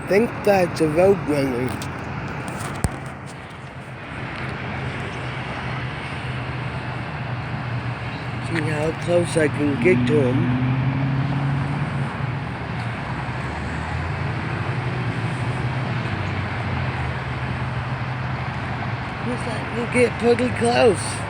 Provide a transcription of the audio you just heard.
think that's a roadrunner. See how close I can get to him. He's letting me get pretty close.